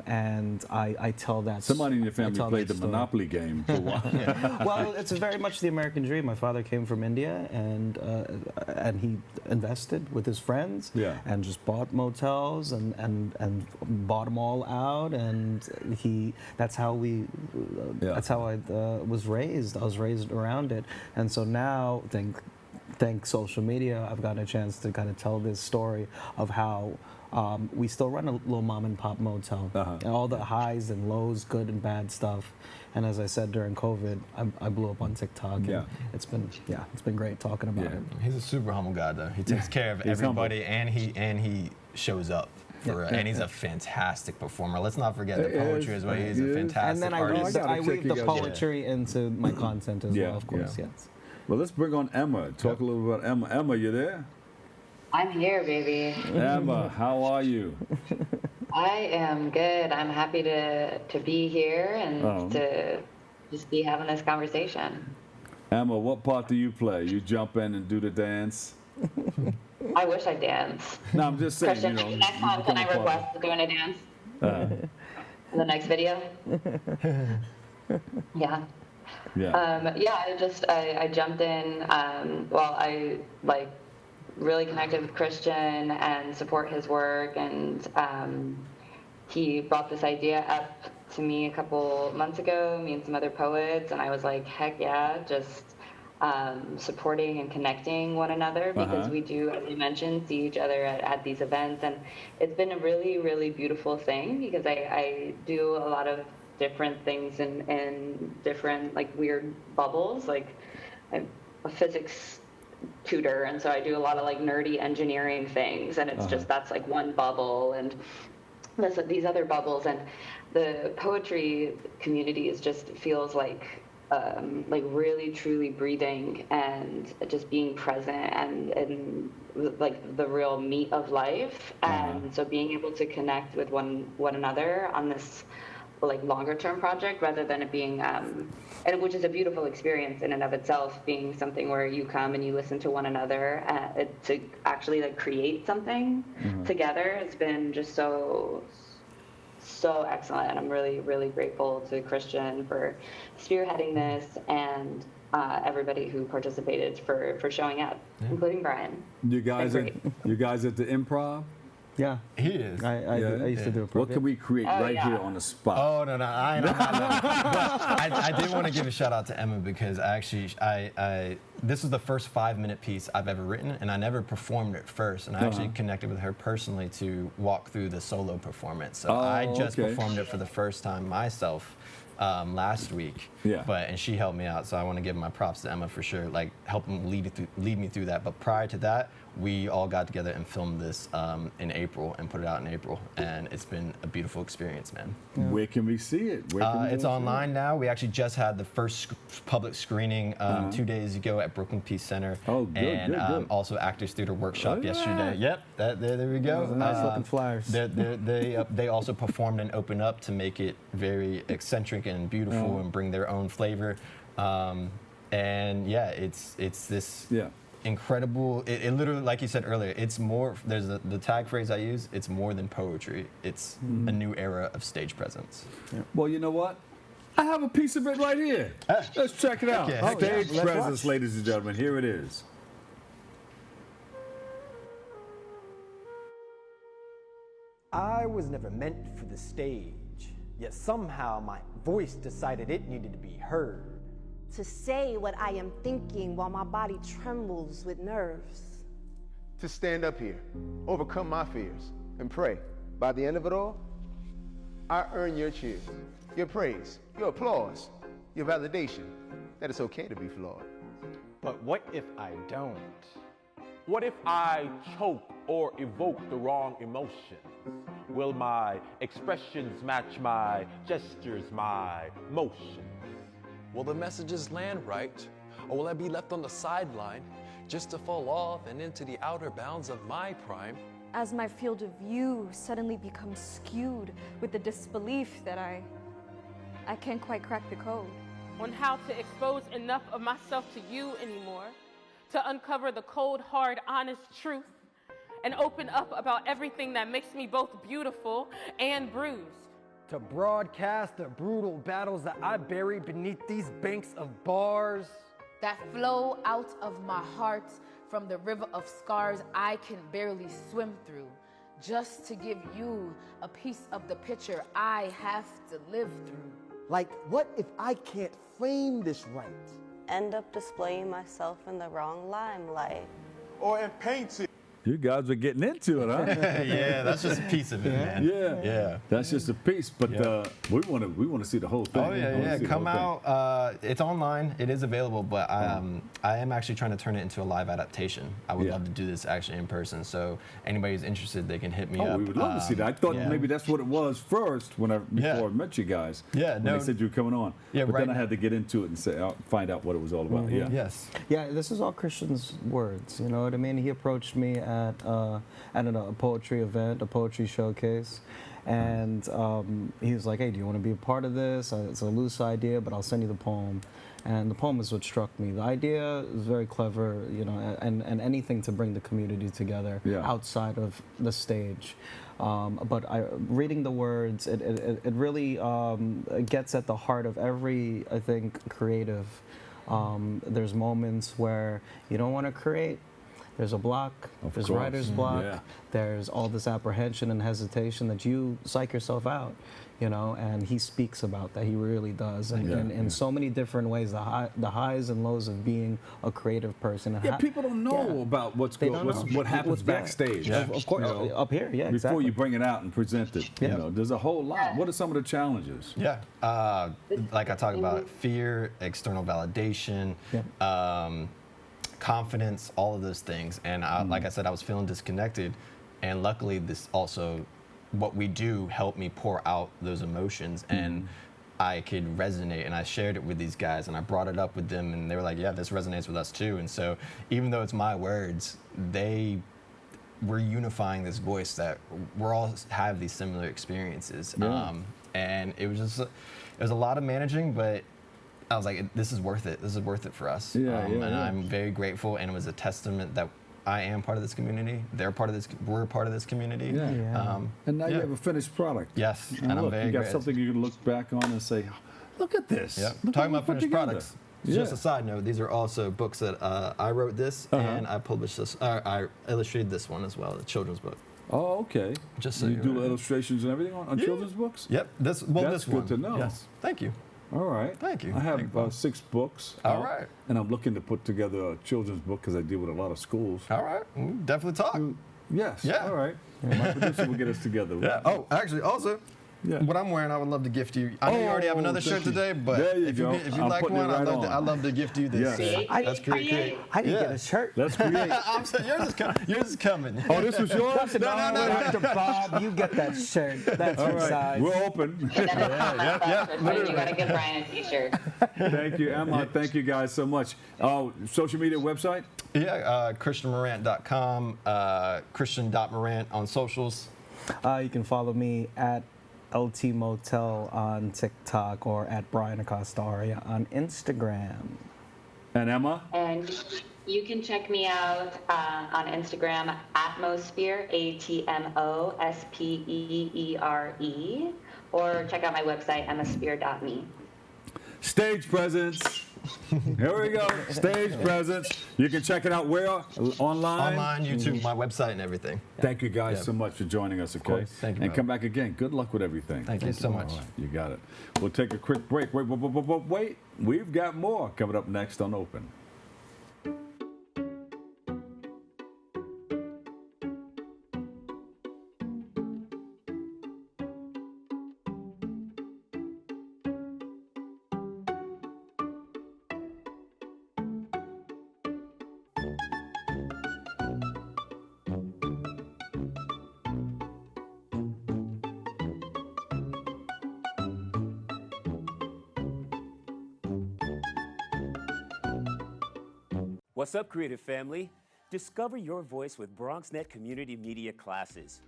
and I tell that. Somebody in your family played the Monopoly game for a while. Well, it's very much the American dream. My father came from India, and he invested with his friends, and just bought motels and bought them all out, and that's how I was raised. I was raised around it, and so now thanks social media, I've gotten a chance to kind of tell this story of how we still run a little mom and pop motel, and all the highs and lows, good and bad stuff. And as I said during COVID, I blew up on TikTok. And it's been great talking about it. He's a super humble guy, though. He takes care of everybody, and he shows up. And he's a fantastic performer. Let's not forget the poetry as well. He's a fantastic artist. And then I weave the poetry into my content as well, of course. Yes. Well, let's bring on Emma. Talk a little about Emma. Emma, you there? I'm here, baby. Emma, how are you? I am good. I'm happy to be here and to just be having this conversation. Emma, what part do you play? You jump in and do the dance? I wish I danced. No, I'm just saying, Christian, next time can I request doing a dance? In the next video? Yeah. I jumped in. I really connected with Christian and support his work, and he brought this idea up to me a couple months ago, me and some other poets, and I was like, heck yeah, just supporting and connecting one another, because we do, as you mentioned, see each other at these events, and it's been a really, really beautiful thing, because I do a lot of different things in different weird bubbles. I'm a physics tutor, and so I do a lot of nerdy engineering things, and it's just that's one bubble, and these other bubbles, and the poetry community feels like really truly breathing and just being present and the real meat of life, and so being able to connect with one another on this longer term project, rather than it being and which is a beautiful experience in and of itself, being something where you come and you listen to one another to actually create something together. It's been just so excellent, and I'm really, really grateful to Christian for spearheading this, and everybody who participated for showing up, including Brian. You guys at the Improv? Yeah, he is. I used to do it. What can we create here on the spot? Oh no, I know. But I did want to give a shout out to Emma, because actually, this was the first 5-minute piece I've ever written, and I never performed it first, and I actually connected with her personally to walk through the solo performance. So I just performed it for the first time myself last week. And she helped me out, so I want to give my props to Emma for sure, helping lead me through that. But prior to that, we all got together and filmed this in April and put it out in April, and it's been a beautiful experience, man. Where can we see it? It's online now. We actually just had the first public screening 2 days ago at Brooklyn Peace Center. Oh, good, and good. Also Actors Theater Workshop yesterday. Yep, there we go. Nice looking flyers. They also performed and opened up to make it very eccentric and beautiful and bring their own flavor. It's this incredible. It literally, like you said earlier, it's more. There's the tag phrase I use. It's more than poetry. It's a new era of stage presence. Yeah. Well, you know what? I have a piece of it right here. Let's check it out. Stage presence, ladies and gentlemen. Here it is. I was never meant for the stage, yet somehow my voice decided it needed to be heard. To say what I am thinking while my body trembles with nerves. To stand up here, overcome my fears, and pray. By the end of it all, I earn your cheers, your praise, your applause, your validation that it's okay to be flawed. But what if I don't? What if I choke or evoke the wrong emotions? Will my expressions match my gestures, my motions? Will the messages land right, or will I be left on the sideline, just to fall off and into the outer bounds of my prime. As my field of view suddenly becomes skewed with the disbelief that I can't quite crack the code. On how to expose enough of myself to you anymore, to uncover the cold, hard, honest truth, and open up about everything that makes me both beautiful and bruised. To broadcast the brutal battles that I bury beneath these banks of bars. That flow out of my heart from the river of scars I can barely swim through, just to give you a piece of the picture I have to live through. Like, what if I can't frame this right? End up displaying myself in the wrong limelight. Or in painting. You guys are getting into it, huh? Yeah, that's just a piece of it, man. Yeah. That's just a piece, but we want to see the whole thing. Oh yeah. Come out. It's online. It is available, but I am actually trying to turn it into a live adaptation. I would love to do this actually in person. So anybody who's interested, they can hit me up. We would love to see that. I thought maybe that's what it was first before I met you guys. Yeah, when they said you were coming on. Yeah, but right. then I had to get into it and find out what it was all about. Yeah. Yes. Yeah, this is all Christian's words. You know what I mean? He approached me at a poetry event, a poetry showcase, and he was like, "Hey, do you want to be a part of this? It's a loose idea, but I'll send you the poem." And the poem is what struck me. The idea is very clever, you know, and anything to bring the community together outside of the stage. But reading the words, it really gets at the heart of every, I think, creative. There's moments where you don't want to create. There's a block, there's writer's block, there's all this apprehension and hesitation that you psych yourself out, you know, and he speaks about that, he really does, and in so many different ways, the highs and lows of being a creative person. And people don't know about what happens backstage. Of course, you know, up here, before you bring it out and present it, you know, there's a whole lot. What are some of the challenges? Yeah, like I talk about fear, external validation, confidence, all of those things. And like I said, I was feeling disconnected. And luckily, this also, what we do helped me pour out those emotions. And I could resonate. And I shared it with these guys. And I brought it up with them. And they were like, yeah, this resonates with us too. And so even though it's my words, we're unifying this voice that we're all have these similar experiences. And it was a lot of managing, but I was like, this is worth it. This is worth it for us. And I'm very grateful, and it was a testament that I am part of this community. They're part of this. We're part of this community. And now you have a finished product. Yes, and I'm very you got grateful. something you can look back on and say, look at this. Talking about finished products. Just a side note, these are also books that I wrote this, and I published this. I illustrated this one as well, a children's book. Oh, okay. Just so you do illustrations and everything on children's books? Yep. That's good to know. Yes. Thank you. All right. Thank you. I have 6 books. All right. And I'm looking to put together a children's book because I deal with a lot of schools. All right. We'll definitely talk. Yes. Yeah. All right. My producer will get us together. Yeah. Oh, actually, also, what I'm wearing, I would love to gift you. I know you already have another shirt today, but if you like one, I'd love to gift you this. Yes. That's great. I didn't get a shirt. Let's create. I'm saying yours is coming. Oh, this was yours? No. Dr. Bob, you get that shirt. That's your size. We're open. You gotta give Brian a t-shirt. Thank you, Emma. Thank you guys so much. Oh, social media website? Yeah, ChristianMorant.com, Christian.Morant on socials. You can follow me at LT Motel on TikTok or at Brian Acosta Arya on Instagram. And Emma? And you can check me out on Instagram at Emma Speer, ATMOSPEERE, or check out my website, emmaspeer.me. Stage presence. Here we go. Stage presence. You can check it out where? Online? Online, YouTube, my website, and everything. Thank you guys so much for joining us, okay? Thank you. And come back again. Good luck with everything. Thank you so much. All right, you got it. We'll take a quick break. Wait. We've got more coming up next on Open. What's up, creative family? Discover your voice with BronxNet Community Media classes.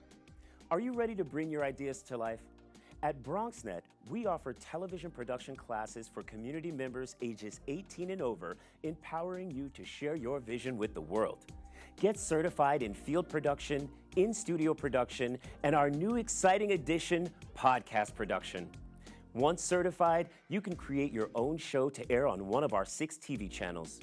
Are you ready to bring your ideas to life? At BronxNet, we offer television production classes for community members ages 18 and over, empowering you to share your vision with the world. Get certified in field production, in-studio production, and our new exciting addition, podcast production. Once certified, you can create your own show to air on one of our 6 TV channels.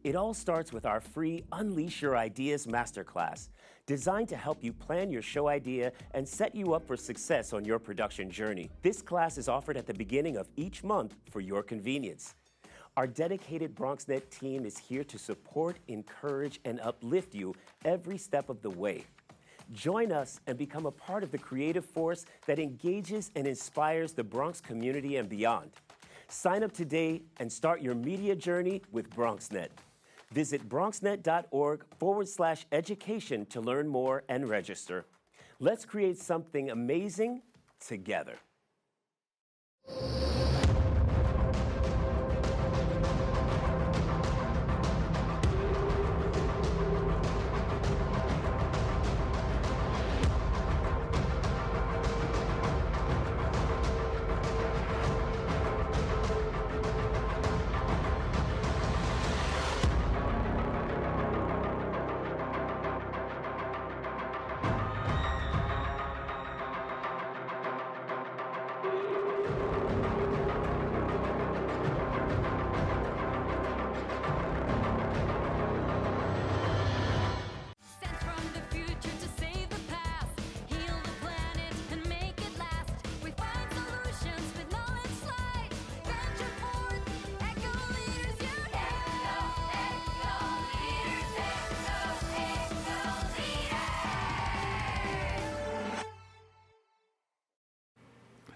It all starts with our free Unleash Your Ideas Masterclass, designed to help you plan your show idea and set you up for success on your production journey. This class is offered at the beginning of each month for your convenience. Our dedicated BronxNet team is here to support, encourage, and uplift you every step of the way. Join us and become a part of the creative force that engages and inspires the Bronx community and beyond. Sign up today and start your media journey with BronxNet. Visit bronxnet.org/education to learn more and register. Let's create something amazing together.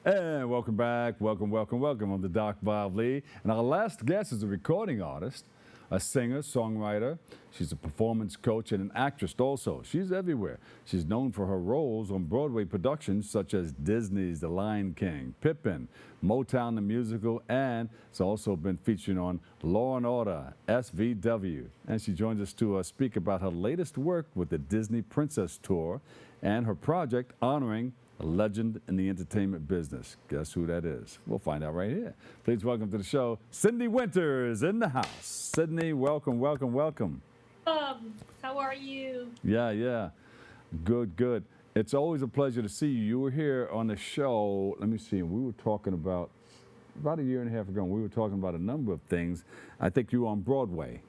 And welcome back. Welcome. I'm the Doc Bob Lee. And our last guest is a recording artist, a singer, songwriter. She's a performance coach and an actress also. She's everywhere. She's known for her roles on Broadway productions such as Disney's The Lion King, Pippin, Motown the Musical, and it's also been featured on Law & Order, SVW. And she joins us to speak about her latest work with the Disney Princess Tour and her project honoring a legend in the entertainment business. Guess who that is? We'll find out right here. Please welcome to the show, Syndee Winters in the house. Syndee, welcome. How are you? Yeah. Good. It's always a pleasure to see you. You were here on the show, let me see, we were talking about a year and a half ago, we were talking about a number of things. I think you were on Broadway.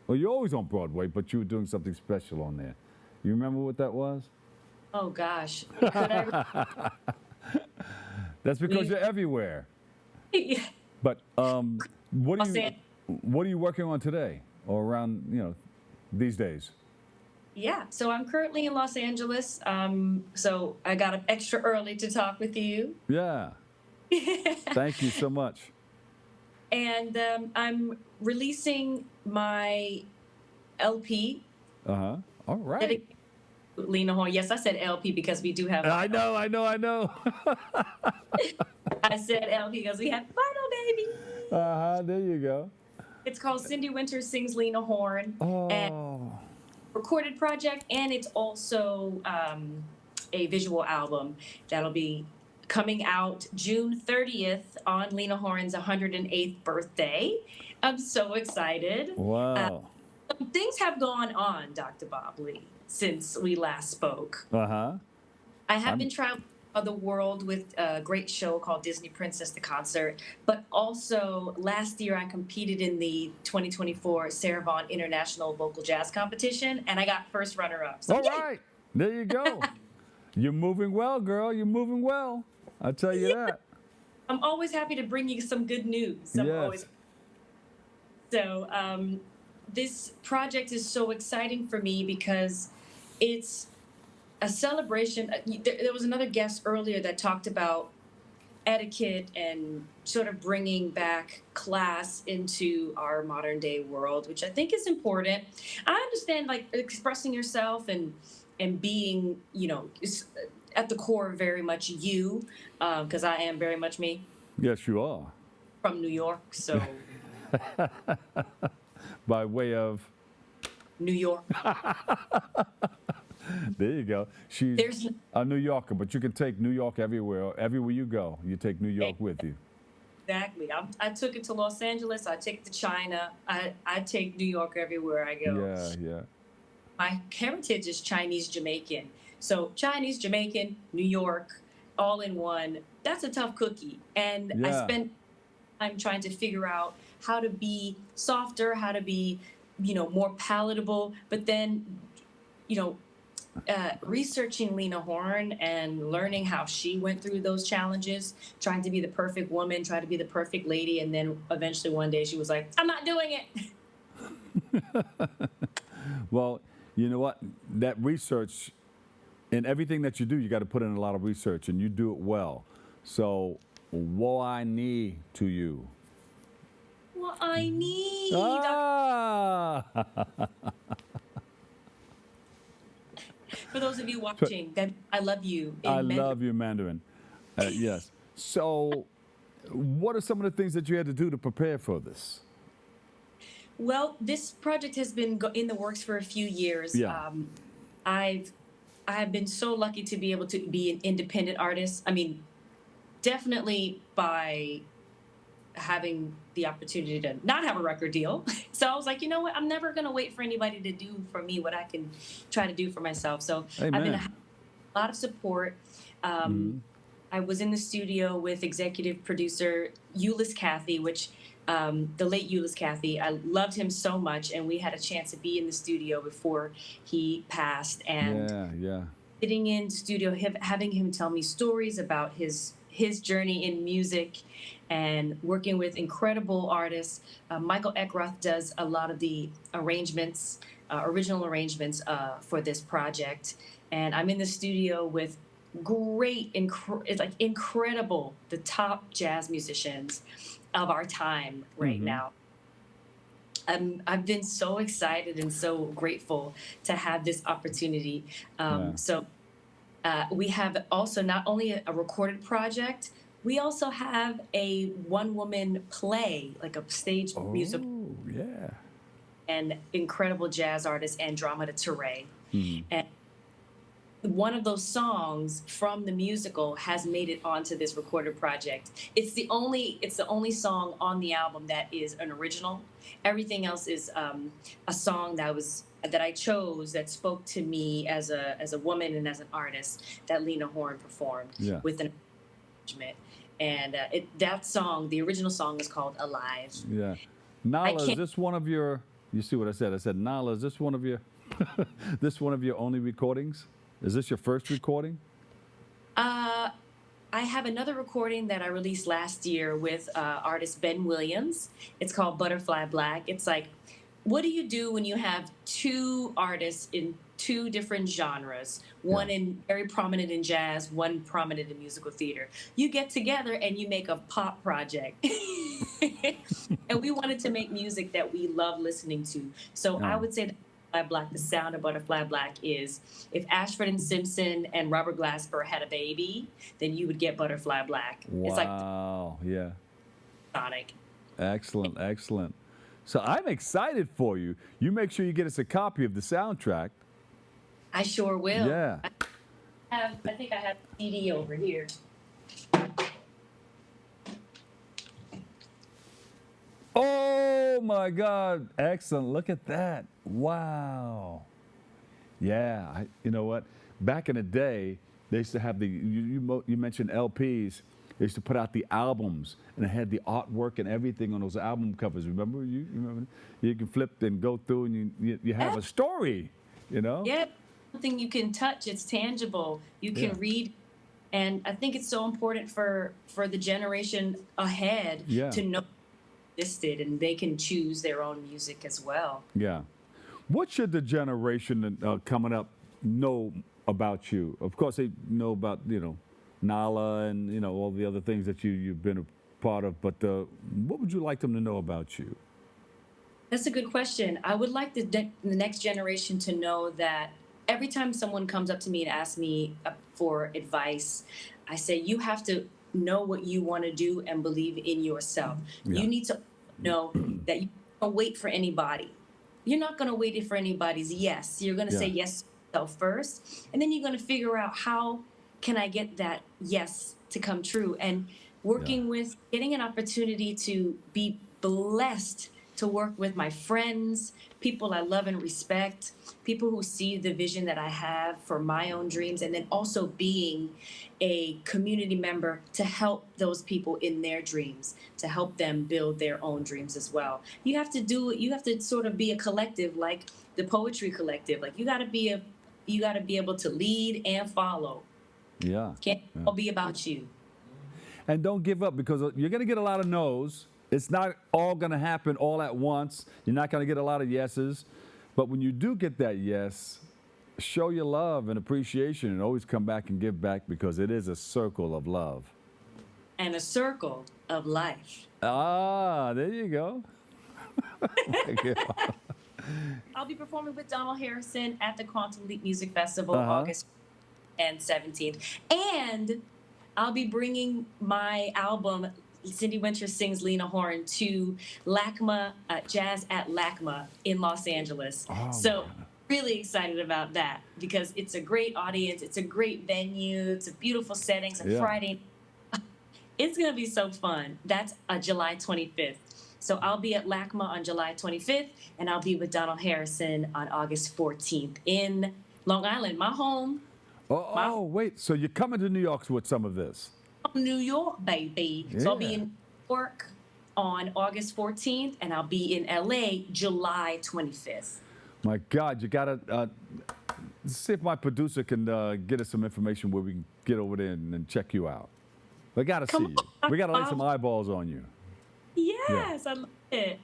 Well, you're always on Broadway, but you were doing something special on there. You remember what that was? Oh gosh. That's because you're everywhere. Yeah. But what are you working on today or around, these days? Yeah, so I'm currently in Los Angeles. So I got up extra early to talk with you. Yeah. Thank you so much. And I'm releasing my LP. All right. Lena Horne. Yes, I said LP because we do have. I know. I said LP because we have Final Baby. There you go. It's called Syndee Winters Sings Lena Horne. And recorded project, and it's also a visual album that'll be coming out June 30th on Lena Horne's 108th birthday. I'm so excited. Wow. Things have gone on, Dr. Bob Lee, since we last spoke. I have been traveling the world with a great show called Disney Princess the Concert, but also last year I competed in the 2024 Sarah Vaughan International Vocal Jazz Competition, and I got first runner-up. So, all right, there you go. You're moving well, girl. You're moving well. I'll tell you that. I'm always happy to bring you some good news. Yes. This project is so exciting for me because it's a celebration. There was another guest earlier that talked about etiquette and sort of bringing back class into our modern day world, which I think is important. I understand like expressing yourself and being, is at the core very much you, because I am very much me. Yes, you are. From New York, so. By way of? New York. There you go. She's a New Yorker, but you can take New York everywhere. Everywhere you go, you take New York with you. Exactly. I took it to Los Angeles. I take it to China. I take New York everywhere I go. Yeah. My heritage is Chinese Jamaican. So Chinese Jamaican, New York, all in one. That's a tough cookie. And I spent time trying to figure out how to be softer, how to be, more palatable. But then, researching Lena Horne and learning how she went through those challenges, trying to be the perfect woman, trying to be the perfect lady, and then eventually one day she was like, I'm not doing it. Well, you know what? That research, in everything that you do, you got to put in a lot of research, and you do it well. So, what I need to you. What I need. For those of you watching, that I love you. I love you, Mandarin. Yes. So, what are some of the things that you had to do to prepare for this? Well, this project has been in the works for a few years. Yeah. I've been so lucky to be able to be an independent artist. I mean, definitely by having the opportunity to not have a record deal. So I was like, you know what? I'm never going to wait for anybody to do for me what I can try to do for myself. So Amen. I've been a lot of support. I was in the studio with executive producer Julissa Cathy, which the late Julissa Cathy. I loved him so much, and we had a chance to be in the studio before he passed. And sitting in the studio, having him tell me stories about his journey in music and working with incredible artists. Michael Eckroth does a lot of the arrangements, original arrangements for this project. And I'm in the studio with incredible, the top jazz musicians of our time right now. I've been so excited and so grateful to have this opportunity. So we have also not only a recorded project, we also have a one-woman play, like a stage music. And incredible jazz artist Andromeda Ture. And one of those songs from the musical has made it onto this recorded project. It's the only song on the album that is an original. Everything else is a song that I chose that spoke to me as a woman and as an artist that Lena Horne performed with an arrangement. And that song, the original song, is called Alive. Yeah. Nala, is this one of your? You see what I said? I said, Nala, is this one of your? This one of your only recordings? Is this your first recording? I have another recording that I released last year with artist Ben Williams. It's called Butterfly Black. It's like, what do you do when you have two artists in two different genres, one in very prominent in jazz, one prominent in musical theater? You get together and you make a pop project. And we wanted to make music that we love listening to. So I would say that Butterfly Black, the sound of Butterfly Black is, if Ashford and Simpson and Robert Glasper had a baby, then you would get Butterfly Black. Wow. It's like Sonic. Excellent, excellent. So I'm excited for you. You make sure you get us a copy of the soundtrack. I sure will. Yeah. I think I have a CD over here. Oh my God. Excellent. Look at that. Wow. Yeah. You know what? Back in the day, they used to have you mentioned LPs. They used to put out the albums, and it had the artwork and everything on those album covers. Remember? You remember? You can flip and go through, and you have a story, you know? Yeah. Something you can touch. It's tangible. You can read. And I think it's so important for the generation ahead to know existed, and they can choose their own music as well. Yeah. What should the generation coming up know about you? Of course, they know about, Nala and, all the other things that you've been a part of, but what would you like them to know about you? That's a good question. I would like the next generation to know that every time someone comes up to me and asks me for advice, I say, you have to know what you want to do and believe in yourself. You need to know that you don't wait for anybody. you're not going to wait for anybody's yes. You're going to say yes to yourself first, and then you're going to figure out how can I get that yes to come true. And working with, getting an opportunity to be blessed to work with my friends, people I love and respect, people who see the vision that I have for my own dreams, and then also being a community member to help those people in their dreams, to help them build their own dreams as well. You have to sort of be a collective, like the Poetry Collective. Like you got to be able to lead and follow. Yeah. Can't all be about you. And don't give up, because you're going to get a lot of no's. It's not all going to happen all at once. You're not going to get a lot of yeses. But when you do get that yes, show your love and appreciation, and always come back and give back, because it is a circle of love. And a circle of life. Ah, there you go. I'll be performing with Donald Harrison at the Quantum Leap Music Festival August and 17th. And I'll be bringing my album, Syndee Winters Sings Lena Horne, to LACMA, Jazz at LACMA in Los Angeles. So really excited about that, because it's a great audience. It's a great venue. It's a beautiful setting. It's a Friday. It's going to be so fun. That's July 25th. So I'll be at LACMA on July 25th, and I'll be with Donald Harrison on August 14th in Long Island, my home. Wait. So you're coming to New York with some of this? New York, baby. Yeah. So I'll be in New York on August 14th, and I'll be in LA July 25th. My God, you got to see if my producer can get us some information where we can get over there and check you out. We got to see you. We got to lay some eyeballs on you. Yes, I love it.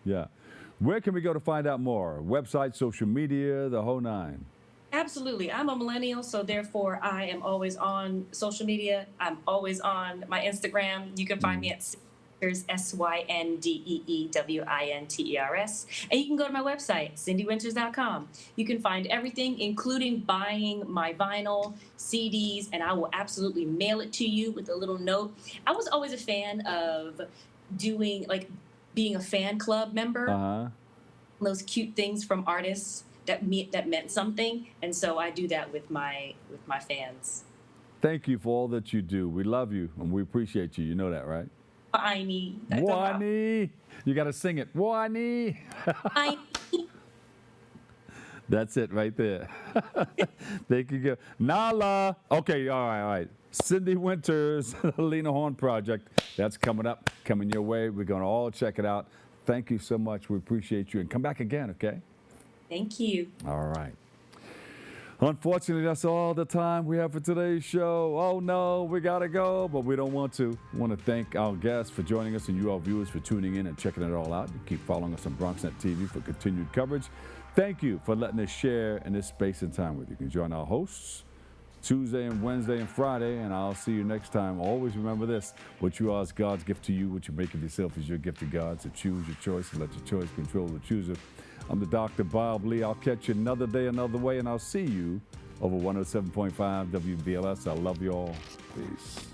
Yeah. Where can we go to find out more? Website, social media, the whole nine? Absolutely. I'm a millennial, so therefore I am always on social media. I'm always on my Instagram. You can find me at Syndee, SYNDEEWINTERS. And you can go to my website, syndeewinters.com. You can find everything, including buying my vinyl, CDs, and I will absolutely mail it to you with a little note. I was always a fan of being a fan club member. Those cute things from artists that meant something, and so I do that with my fans. Thank you for all that you do. We love you and we appreciate you. You know that, right? Wani. You got to sing it. Wani. That's it right there. Thank you. Nala. Okay, all right. Syndee Winters, Lena Horne Project. That's coming up, coming your way. We're going to all check it out. Thank you so much. We appreciate you. And come back again, okay? Thank you. All right. Unfortunately, that's all the time we have for today's show. Oh, no, we got to go, but we don't want to. I want to thank our guests for joining us and you, our viewers, for tuning in and checking it all out. You keep following us on BronxNet TV for continued coverage. Thank you for letting us share in this space and time with you. You can join our hosts Tuesday and Wednesday and Friday, and I'll see you next time. Always remember this: what you are is God's gift to you. What you make of yourself is your gift to God. So choose your choice and let your choice control the chooser. I'm the Dr. Bob Lee. I'll catch you another day, another way, and I'll see you over 107.5 WBLS. I love you all. Peace.